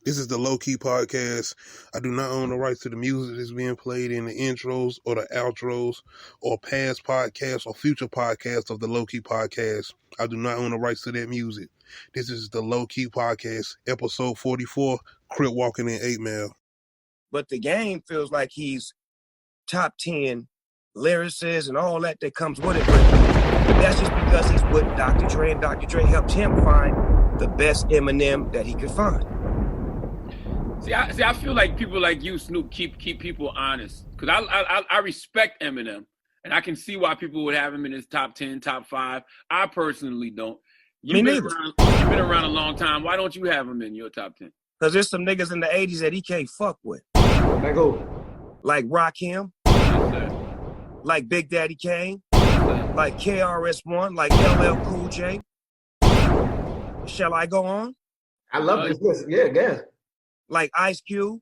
This is the Low Key Podcast. I do not own the rights to the music that's being played in the intros or the outros or past podcasts or future podcasts of the Low Key Podcast. I do not own the rights to that music. This is the Low Key Podcast, episode 44, Crip walking in 8 Mile. But the game feels like he's top 10 lyricists and all that comes with it. But that's just because he's with Dr. Dre, and Dr. Dre helped him find the best Eminem that he could find. See, I feel like people like you, Snoop, keep people honest. Because I respect Eminem, and I can see why people would have him in his top 10, top 5. I personally don't. You've been around a long time. Why don't you have him in your top 10? Because there's some niggas in the 80s that he can't fuck with. Like who? Like Rakim. Like Big Daddy Kane. Like KRS-One. Like LL Cool J. Shall I go on? I love this list. Yeah, yeah. Like Ice Cube.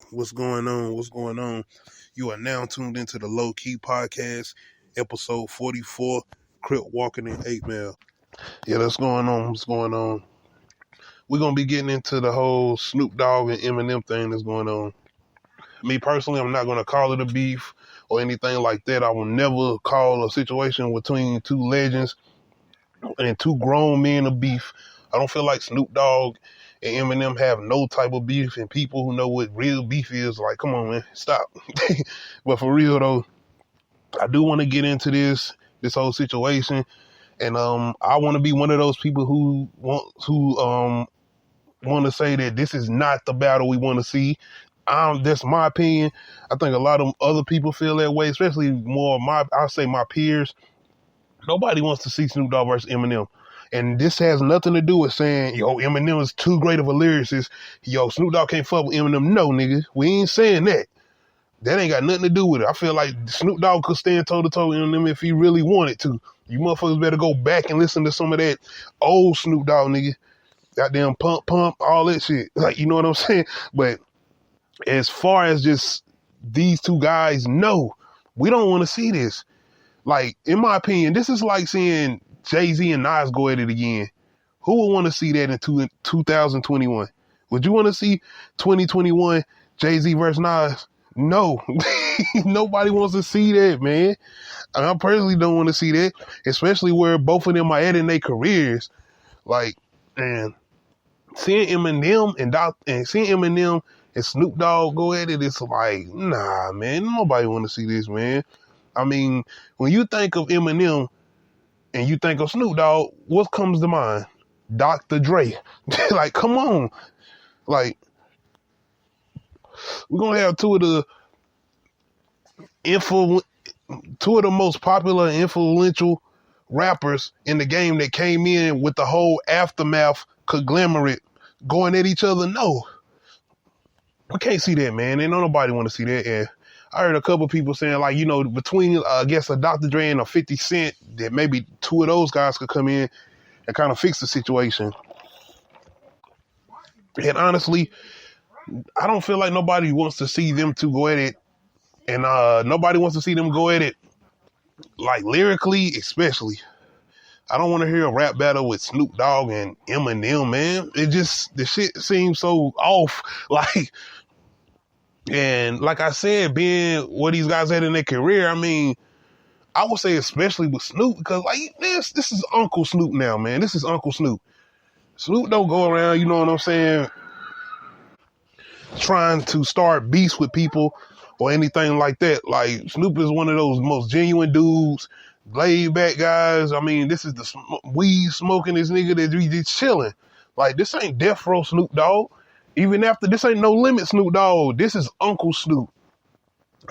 What's going on? What's going on? You are now tuned into the Low Key Podcast, episode 44, Crip walking in 8 Mile. Yeah, that's going on. What's going on? We're going to be getting into the whole Snoop Dogg and Eminem thing that's going on. Me personally, I'm not going to call it a beef or anything like that. I will never call a situation between two legends and two grown men a beef. I don't feel like Snoop Dogg and Eminem have no type of beef, and people who know what real beef is, like, come on, man, stop. But for real, though, I do want to get into this whole situation, and I want to be one of those people who want to say that this is not the battle we want to see. That's my opinion. I think a lot of other people feel that way, especially more I'll say my peers. Nobody wants to see Snoop Dogg versus Eminem. And this has nothing to do with saying, yo, Eminem is too great of a lyricist. Yo, Snoop Dogg can't fuck with Eminem. No, nigga, we ain't saying that. That ain't got nothing to do with it. I feel like Snoop Dogg could stand toe-to-toe with Eminem if he really wanted to. You motherfuckers better go back and listen to some of that old Snoop Dogg, nigga. Goddamn pump, all that shit. Like, you know what I'm saying? But as far as just these two guys, no, we don't want to see this. Like, in my opinion, this is like seeing Jay-Z and Nas go at it again. Who would want to see that in 2021? Would you want to see 2021 Jay-Z versus Nas? No. Nobody wants to see that, man. I personally don't want to see that, especially where both of them are at in their careers. Like, man, seeing Eminem and Snoop Dogg go at it, it's like, nah, man, nobody want to see this, man. I mean, when you think of Eminem and you think of Snoop Dogg, what comes to mind? Dr. Dre. Like, come on. Like, we're going to have two of the most popular and influential rappers in the game that came in with the whole Aftermath conglomerate going at each other. No. We can't see that, man. Ain't nobody want to see that. And I heard a couple people saying, like, you know, between, I guess, a Dr. Dre and a 50 Cent, that maybe two of those guys could come in and kind of fix the situation. And honestly, I don't feel like nobody wants to see them two go at it. And nobody wants to see them go at it, like, lyrically, especially. I don't want to hear a rap battle with Snoop Dogg and Eminem, man. The shit seems so off. Like, and like I said, being what these guys had in their career, I mean, I would say especially with Snoop, because like this is Uncle Snoop now, man. This is Uncle Snoop. Snoop don't go around, you know what I'm saying, trying to start beefs with people or anything like that. Like, Snoop is one of those most genuine dudes, laid back guys. I mean, this is the weed smoking this nigga that just chilling. Like, this ain't Death Row Snoop Dogg. Even after this ain't No Limit Snoop Dogg. This is Uncle Snoop.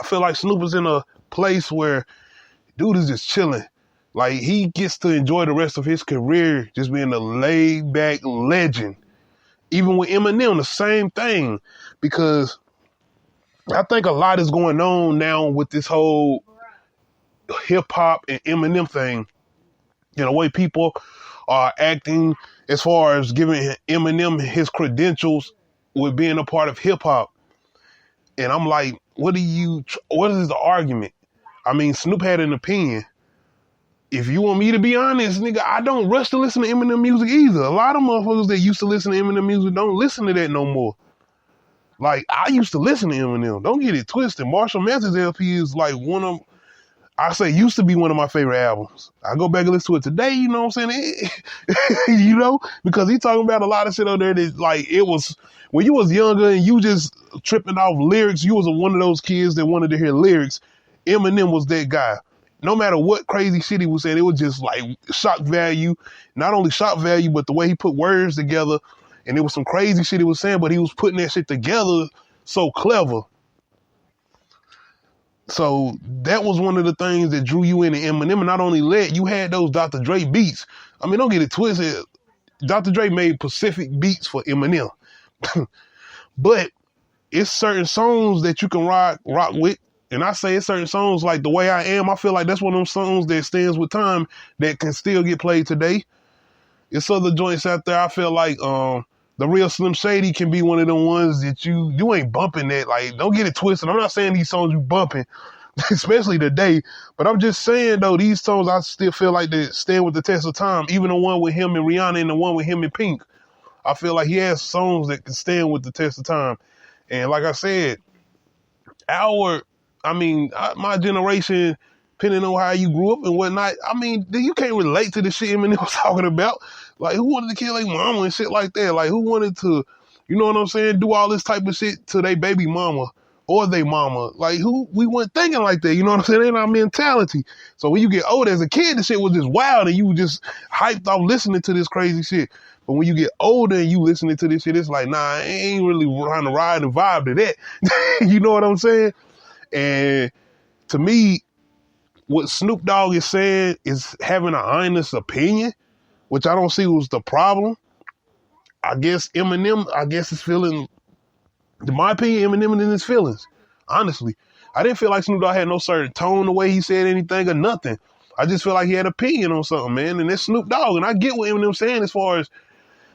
I feel like Snoop is in a place where dude is just chilling. Like, he gets to enjoy the rest of his career just being a laid back legend. Even with Eminem, the same thing. Because I think a lot is going on now with this whole hip hop and Eminem thing. You know, the way people are acting as far as giving Eminem his credentials with being a part of hip hop. And I'm like, what is the argument? I mean, Snoop had an opinion. if you want me to be honest, nigga, I don't rush to listen to Eminem music either. A lot of motherfuckers that used to listen to Eminem music don't listen to that no more. Like, I used to listen to Eminem. Don't get it twisted. Marshall Mathers LP is like used to be one of my favorite albums. I go back and listen to it today, you know what I'm saying? You know, because he talking about a lot of shit on there that, like, it was, when you was younger and you just tripping off lyrics, you was one of those kids that wanted to hear lyrics. Eminem was that guy. No matter what crazy shit he was saying, it was just like shock value. Not only shock value, but the way he put words together. And it was some crazy shit he was saying, but he was putting that shit together so clever. So that was one of the things that drew you into Eminem. And not only that, you had those Dr. Dre beats. I mean, don't get it twisted. Dr. Dre made Pacific beats for Eminem. But it's certain songs that you can rock with. And I say it's certain songs like The Way I Am. I feel like that's one of them songs that stands with time that can still get played today. It's other joints out there. I feel like The Real Slim Shady can be one of the ones that you ain't bumping that. Like, don't get it twisted. I'm not saying these songs you bumping, especially today. But I'm just saying, though, these songs, I still feel like they stand with the test of time. Even the one with him and Rihanna and the one with him and Pink. I feel like he has songs that can stand with the test of time. And like I said, my generation, depending on how you grew up and whatnot, I mean, you can't relate to the shit Eminem was talking about. Like, who wanted to kill their mama and shit like that? Like, who wanted to, you know what I'm saying, do all this type of shit to their baby mama or their mama? Like, we weren't thinking like that, you know what I'm saying? Ain't our mentality. So when you get older as a kid, the shit was just wild and you just hyped off listening to this crazy shit. But when you get older and you listening to this shit, it's like, nah, I ain't really trying to ride and vibe to that. You know what I'm saying? And to me, what Snoop Dogg is saying is having an honest opinion, which I don't see was the problem. I guess Eminem, is feeling, in my opinion, Eminem in his feelings. Honestly, I didn't feel like Snoop Dogg had no certain tone the way he said anything or nothing. I just feel like he had opinion on something, man. And it's Snoop Dogg. And I get what Eminem's saying as far as,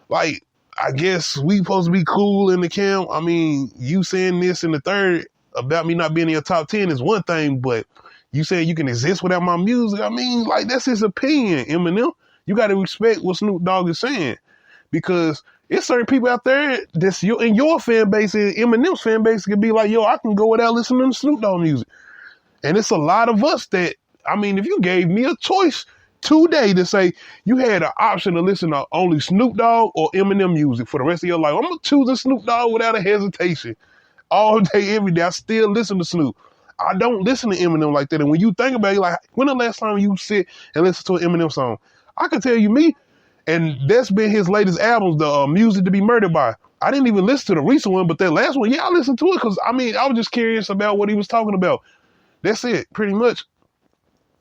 like, I guess we supposed to be cool in the camp. I mean, you saying this in the third about me not being in your top 10 is one thing, but you saying you can exist without my music, I mean, like, that's his opinion, Eminem. You got to respect what Snoop Dogg is saying, because it's certain people out there that's in your fan base and Eminem's fan base can be like, yo, I can go without listening to Snoop Dogg music. And it's a lot of us that, I mean, if you gave me a choice today to say you had an option to listen to only Snoop Dogg or Eminem music for the rest of your life, I'm going to choose a Snoop Dogg without a hesitation. All day, every day, I still listen to Snoop. I don't listen to Eminem like that. And when you think about it, like, when the last time you sit and listen to an Eminem song? I can tell you me, and that's been his latest albums, the Music to Be Murdered By. I didn't even listen to the recent one, but that last one, yeah, I listened to it because, I mean, I was just curious about what he was talking about. That's it, pretty much.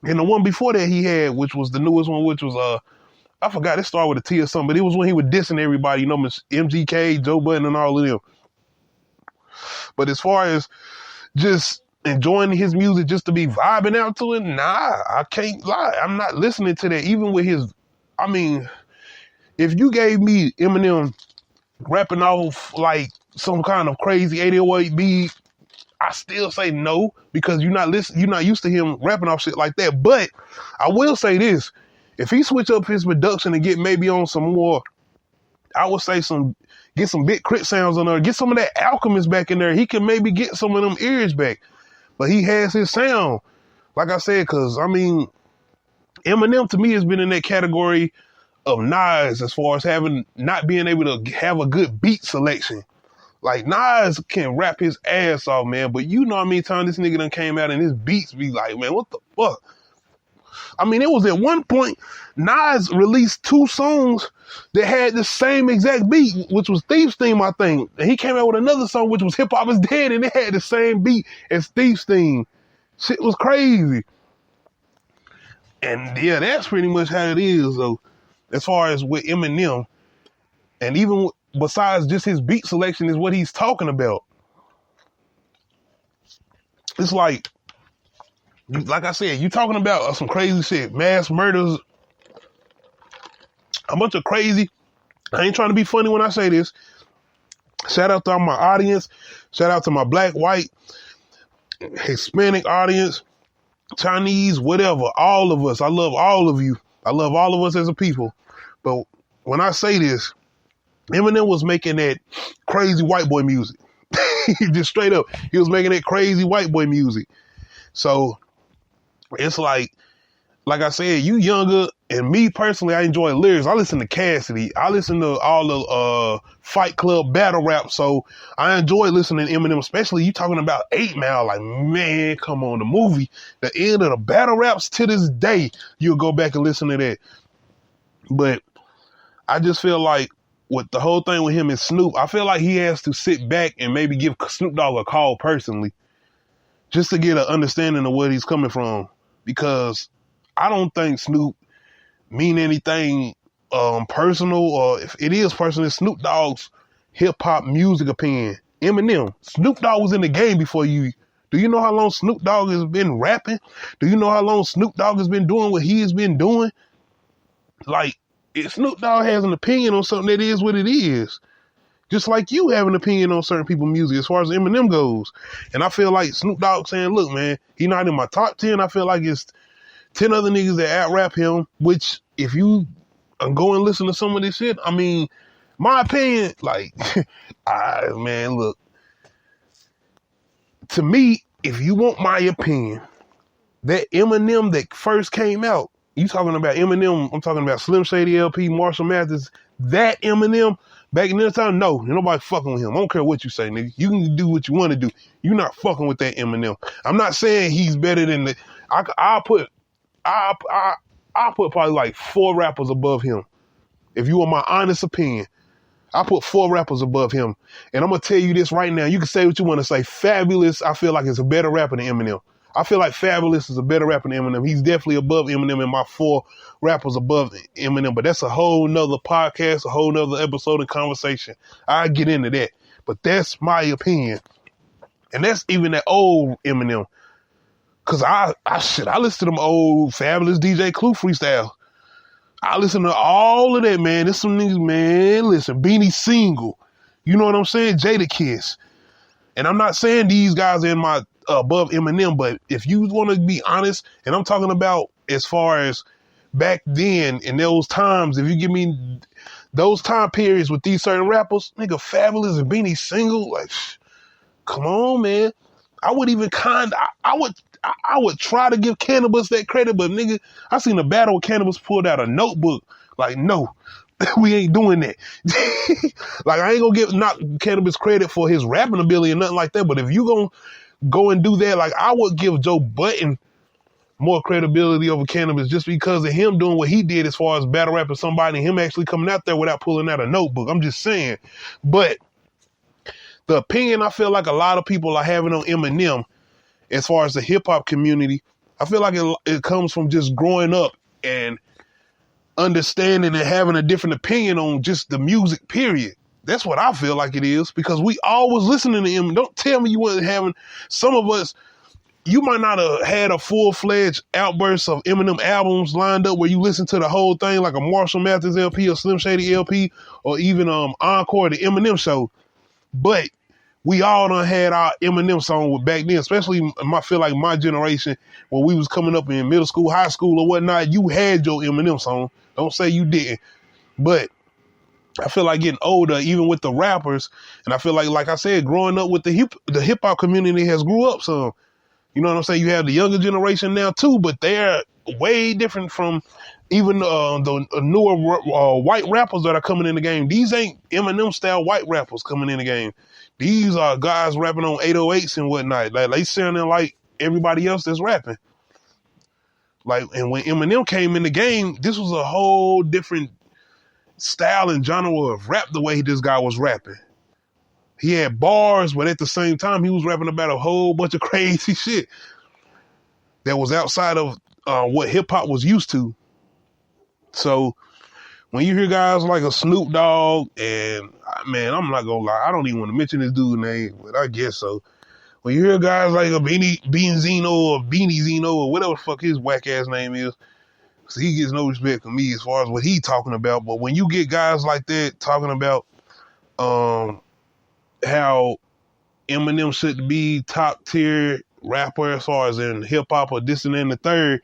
And the one before that he had, which was the newest one, which was, I forgot, it started with a T or something, but it was when he was dissing everybody, you know, MGK, Joe Budden, and all of them. But as far as just enjoying his music just to be vibing out to it, nah, I can't lie. I'm not listening to that. Even with his, I mean, if you gave me Eminem rapping off like some kind of crazy 808 beat, I still say no, because you're not used to him rapping off shit like that. But I will say this: if he switch up his production and get maybe on some more, I would say get some big Crip sounds on there, get some of that Alchemist back in there, he can maybe get some of them ears back. But he has his sound, like I said, because, I mean, Eminem to me has been in that category of Nas as far as not being able to have a good beat selection. Like, Nas can rap his ass off, man, but you know how many times this nigga done came out and his beats be like, man, what the fuck? I mean, it was at one point, Nas released 2 songs that had the same exact beat, which was Thief's Theme, I think. And he came out with another song, which was Hip Hop Is Dead, and it had the same beat as Thief's Theme. Shit was crazy. And yeah, that's pretty much how it is, though, as far as with Eminem. And even besides just his beat selection is what he's talking about. It's like I said, you talking about some crazy shit, mass murders, a bunch of crazy. I ain't trying to be funny when I say this. Shout out to all my audience. Shout out to my black, white, Hispanic audience. Chinese, whatever, all of us. I love all of you. I love all of us as a people. But when I say this, Eminem was making that crazy white boy music. Just straight up. He was making that crazy white boy music. So it's like I said, you younger, and me personally, I enjoy lyrics. I listen to Cassidy. I listen to all the Fight Club battle rap. So I enjoy listening to Eminem, especially you talking about 8 Mile. Like, man, come on, the movie, the end of the battle raps to this day, you'll go back and listen to that. But I just feel like with the whole thing with him and Snoop, I feel like he has to sit back and maybe give Snoop Dogg a call personally, just to get an understanding of where he's coming from. Because I don't think Snoop mean anything personal, or if it is personal, it's Snoop Dogg's hip hop music opinion. Eminem, Snoop Dogg was in the game before you. Do you know how long Snoop Dogg has been rapping? Do you know how long Snoop Dogg has been doing what he has been doing? Like, if Snoop Dogg has an opinion on something, that is what it is. Just like you have an opinion on certain people's music as far as Eminem goes. And I feel like Snoop Dogg saying, look, man, he not in my top 10. I feel like it's 10 other niggas that out-rap him, which if you go and listen to some of this shit, I mean, my opinion, like, man, look, to me, if you want my opinion, that Eminem that first came out, you talking about Eminem, I'm talking about Slim Shady LP, Marshall Mathers, that Eminem, back in this time, no, ain't nobody fucking with him. I don't care what you say, nigga. You can do what you want to do. You're not fucking with that Eminem. I'm not saying he's better than the, I'll put probably like 4 rappers above him. If you want my honest opinion, I put 4 rappers above him. And I'm going to tell you this right now. You can say what you want to say. Fabulous, I feel like, is a better rapper than Eminem. I feel like Fabulous is a better rapper than Eminem. He's definitely above Eminem, and my 4 rappers above Eminem. But that's a whole nother podcast, a whole nother episode of conversation. I'll get into that. But that's my opinion. And that's even that old Eminem. Cause I listen to them old Fabulous DJ Clue freestyle. I listen to all of that, man. There's some niggas, man. Listen, Beanie Single. You know what I'm saying? Jada Kiss. And I'm not saying these guys are in my above Eminem, but if you want to be honest, and I'm talking about as far as back then in those times, if you give me those time periods with these certain rappers, nigga, Fabulous and Beanie Single, like, come on, man. I would even I would try to give Cannabis that credit, but nigga, I seen a battle with Cannabis pulled out a notebook. Like, no, we ain't doing that. Like, I ain't gonna not Cannabis credit for his rapping ability or nothing like that. But if you gonna go and do that, like, I would give Joe Budden more credibility over Cannabis just because of him doing what he did as far as battle rapping somebody and him actually coming out there without pulling out a notebook. I'm just saying. But the opinion I feel like a lot of people are having on Eminem as far as the hip hop community, I feel like it comes from just growing up and understanding and having a different opinion on just the music, period. That's what I feel like it is, because we always listening to Eminem. Don't tell me you wasn't having, some of us, you might not have had a full-fledged outburst of Eminem albums lined up where you listen to the whole thing like a Marshall Mathers LP or Slim Shady LP or even Encore, the Eminem show. But we all done had our Eminem song back then, especially I feel like my generation, when we was coming up in middle school, high school or whatnot, you had your Eminem song. Don't say you didn't. But I feel like getting older, even with the rappers, and I feel like I said, growing up with the hip hop community has grew up some. You know what I'm saying? You have the younger generation now too, but they're way different from even the newer white rappers that are coming in the game. These ain't Eminem style white rappers coming in the game. These are guys rapping on 808s and whatnot. Like, they sounding like everybody else that's rapping. Like, and when Eminem came in the game, this was a whole different style and genre of rap, the way this guy was rapping. He had bars, but at the same time, he was rapping about a whole bunch of crazy shit that was outside of what hip hop was used to. So when you hear guys like a Snoop Dogg, and man, I'm not gonna lie, I don't even want to mention this dude's name, but I guess so. When you hear guys like a Beanie Zeno or Beanie Zeno or whatever the fuck his whack ass name is, so he gets no respect from me as far as what he talking about. But when you get guys like that talking about how Eminem should be top tier rapper as far as in hip hop or this and then the third,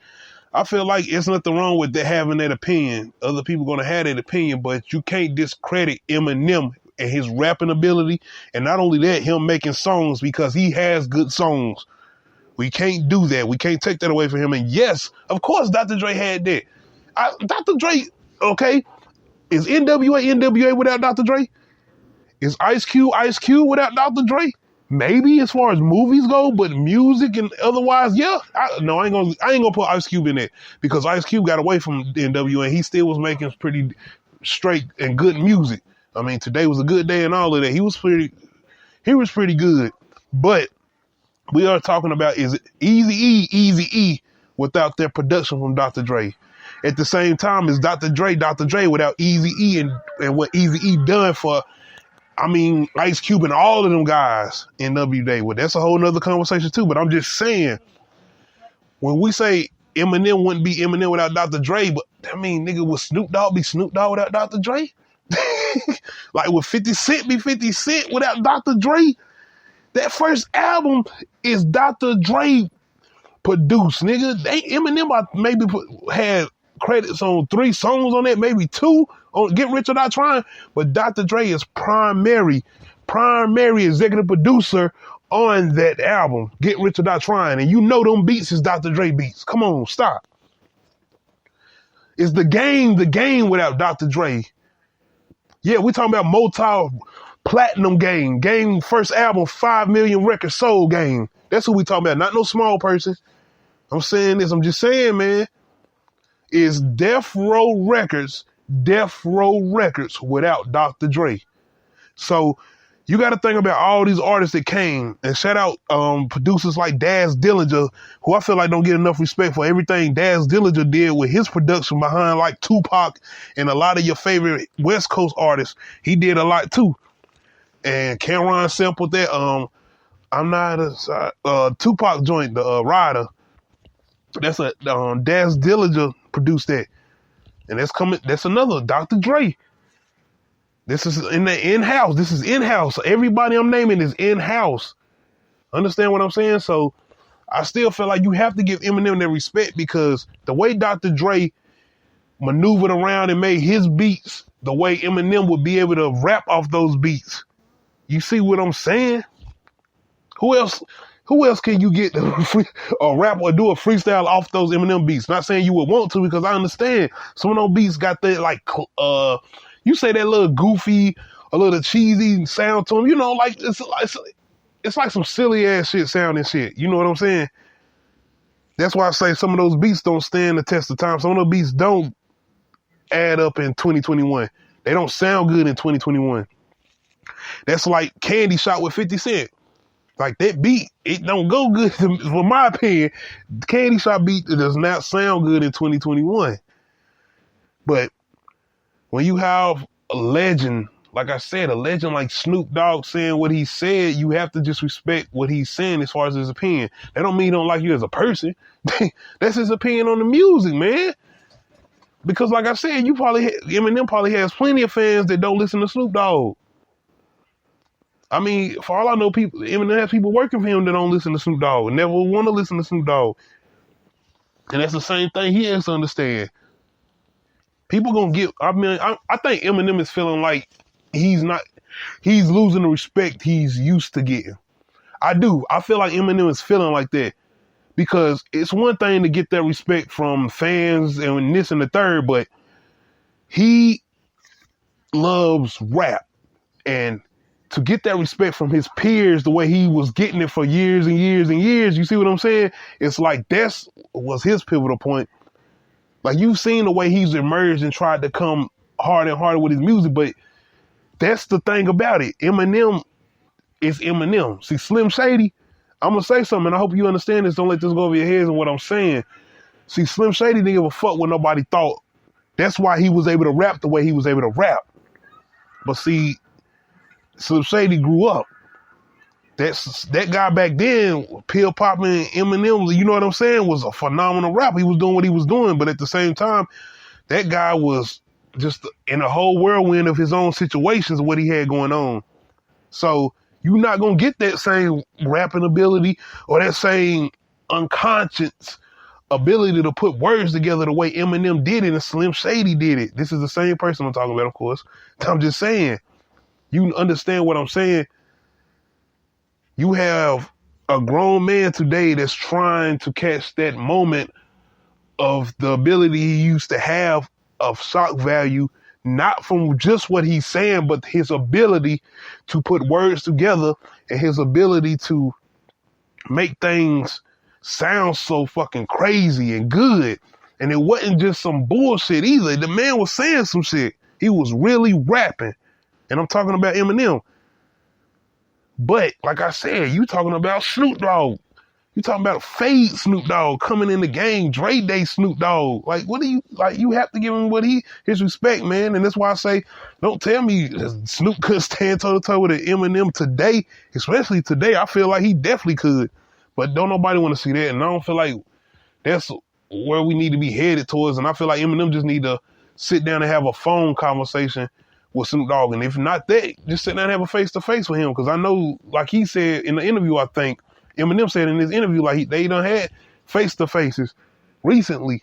I feel like it's nothing wrong with having that opinion. Other people gonna have that opinion, but you can't discredit Eminem and his rapping ability, and not only that, him making songs, because he has good songs. We can't do that. We can't take that away from him. And yes, of course, Dr. Dre had that. Dr. Dre, okay, is NWA without Dr. Dre? Is Ice Cube without Dr. Dre? Maybe as far as movies go, but music and otherwise, yeah. I ain't gonna put Ice Cube in it, because Ice Cube got away from NWA and he still was making pretty straight and good music. I mean, Today Was a Good Day and all of that. He was pretty good. But we are talking about, is Eazy-E without their production from Dr. Dre. At the same time, is Dr. Dre without Eazy-E and what Eazy-E done for, I mean, Ice Cube and all of them guys in WD. Well, that's a whole nother conversation too. But I'm just saying, when we say Eminem wouldn't be Eminem without Dr. Dre, but I mean, nigga, would Snoop Dogg be Snoop Dogg without Dr. Dre? Like, would 50 Cent be 50 Cent without Dr. Dre? That first album is Dr. Dre produced, nigga. Eminem maybe had credits on 3 songs on that, maybe 2 on Get Rich or Die Trying, but Dr. Dre is primary executive producer on that album, Get Rich or Die Trying, and you know them beats is Dr. Dre beats. Come on, stop. Is the game without Dr. Dre? Yeah, we talking about Motown Platinum Game first album, 5 million records sold Game. That's who we talking about, not no small person. I'm saying this, I'm just saying, man, is Death Row Records without Dr. Dre. So you got to think about all these artists that came, and shout out producers like Daz Dillinger, who I feel like don't get enough respect for everything Daz Dillinger did with his production behind like Tupac and a lot of your favorite West Coast artists. He did a lot too. And Cameron sampled that. I'm not a Tupac joint, the Rider. That's a Daz Dillinger produced that, and that's another Dr. Dre. This is in-house. This is in-house. Everybody I'm naming is in-house. Understand what I'm saying? So I still feel like you have to give Eminem their respect, because the way Dr. Dre maneuvered around and made his beats, the way Eminem would be able to rap off those beats. You see what I'm saying? Who else can you get or rap or do a freestyle off those Eminem beats? Not saying you would want to, because I understand some of those beats got that, like, you say that little goofy, a little cheesy sound to them. You know, like it's like some silly ass shit sounding shit. You know what I'm saying? That's why I say some of those beats don't stand the test of time. Some of those beats don't add up in 2021. They don't sound good in 2021. That's like Candy Shot with 50 Cent. Like, that beat, it don't go good, for my opinion. The Candy Shot beat does not sound good in 2021. But when you have a legend, like I said, a legend like Snoop Dogg saying what he said, you have to just respect what he's saying as far as his opinion. That don't mean he don't like you as a person. That's his opinion on the music, man. Because like I said, Eminem probably has plenty of fans that don't listen to Snoop Dogg. I mean, for all I know, Eminem has people working for him that don't listen to Snoop Dogg and never want to listen to Snoop Dogg. And that's the same thing he has to understand. People gonna get, I think Eminem is feeling like he's losing the respect he's used to getting. I do. I feel like Eminem is feeling like that, because it's one thing to get that respect from fans and this and the third, but he loves rap, and to get that respect from his peers the way he was getting it for years and years and years, you see what I'm saying? It's like was his pivotal point. Like, you've seen the way he's emerged and tried to come harder and harder with his music, but that's the thing about it. Eminem is Eminem. See, Slim Shady, I'm going to say something, and I hope you understand this. Don't let this go over your heads on what I'm saying. See, Slim Shady didn't give a fuck what nobody thought. That's why he was able to rap the way he was able to rap. But see, Slim Shady grew up. That guy back then, pill popping Eminem, you know what I'm saying, was a phenomenal rapper. He was doing what he was doing, but at the same time, that guy was just in a whole whirlwind of his own situations, what he had going on. So You're not gonna get that same rapping ability or that same unconscious ability to put words together the way Eminem did it and Slim Shady did it. This is the same person I'm talking about, of course. I'm just saying, you understand what I'm saying? You have a grown man today that's trying to catch that moment of the ability he used to have of shock value, not from just what he's saying, but his ability to put words together and his ability to make things sound so fucking crazy and good. And it wasn't just some bullshit either. The man was saying some shit. He was really rapping. And I'm talking about Eminem. But like I said, you talking about Snoop Dogg. You talking about fade Snoop Dogg coming in the game, Dre Day Snoop Dogg. Like, what do you, like, you have to give him his respect, man. And that's why I say, don't tell me Snoop could stand toe to toe with an Eminem today, especially today. I feel like he definitely could, but don't nobody want to see that. And I don't feel like that's where we need to be headed towards. And I feel like Eminem just need to sit down and have a phone conversation with Snoop Dogg. And if not that, just sit down and have a face-to-face with him. Because I know, like he said in the interview, I think, Eminem said in his interview, like they done had face-to-faces recently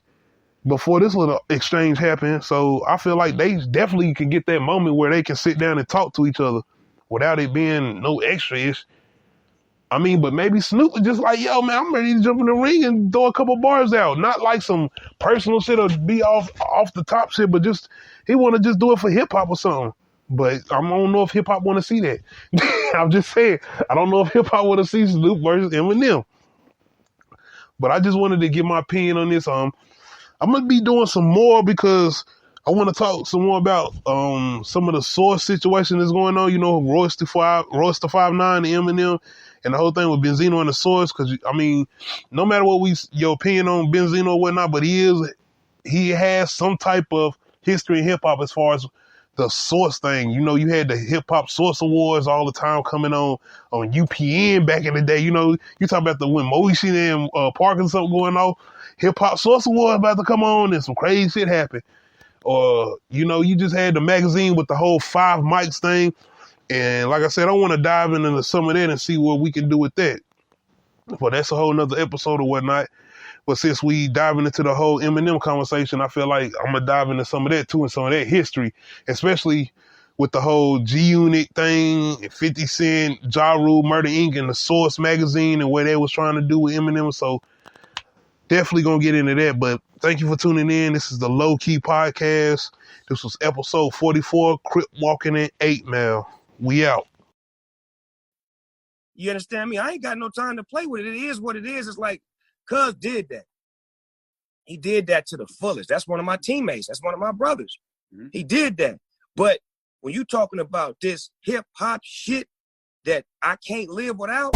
before this little exchange happened. So I feel like they definitely can get that moment where they can sit down and talk to each other without it being no extra-ish. I mean, but maybe Snoop is just like, yo, man, I'm ready to jump in the ring and throw a couple bars out. Not like some personal shit or be off the top shit, but just he want to just do it for hip-hop or something. But I don't know if hip-hop want to see that. I'm just saying, I don't know if hip-hop want to see Snoop versus Eminem. But I just wanted to get my opinion on this. I'm going to be doing some more because I want to talk some more about some of the source situation that's going on. You know, Royce the 5'9", the Eminem, and the whole thing with Benzino and the source. Because, I mean, no matter what your opinion on Benzino or whatnot, but he has some type of history in hip-hop as far as the source thing. You know, you had the hip hop source awards all the time coming on UPN back in the day. You know, you talk about when Moesha and Park and something going on, hip hop source awards about to come on and some crazy shit happen. Or, you know, you just had the magazine with the whole 5 mics thing. And like I said, I want to dive into some of that and see what we can do with that. But that's a whole nother episode or whatnot. But since we diving into the whole Eminem conversation, I feel like I'm going to dive into some of that too and some of that history, especially with the whole G-Unit thing, 50 Cent, Ja Rule, Murder Inc., and the Source magazine and what they was trying to do with Eminem. So definitely going to get into that. But thank you for tuning in. This is the Low Key Podcast. This was episode 44, Crip walking in 8 Mile. We out. You understand me? I ain't got no time to play with it. It is what it is. It's like, Cuz did that. He did that to the fullest. That's one of my teammates. That's one of my brothers. Mm-hmm. He did that. But when you talking about this hip hop shit that I can't live without,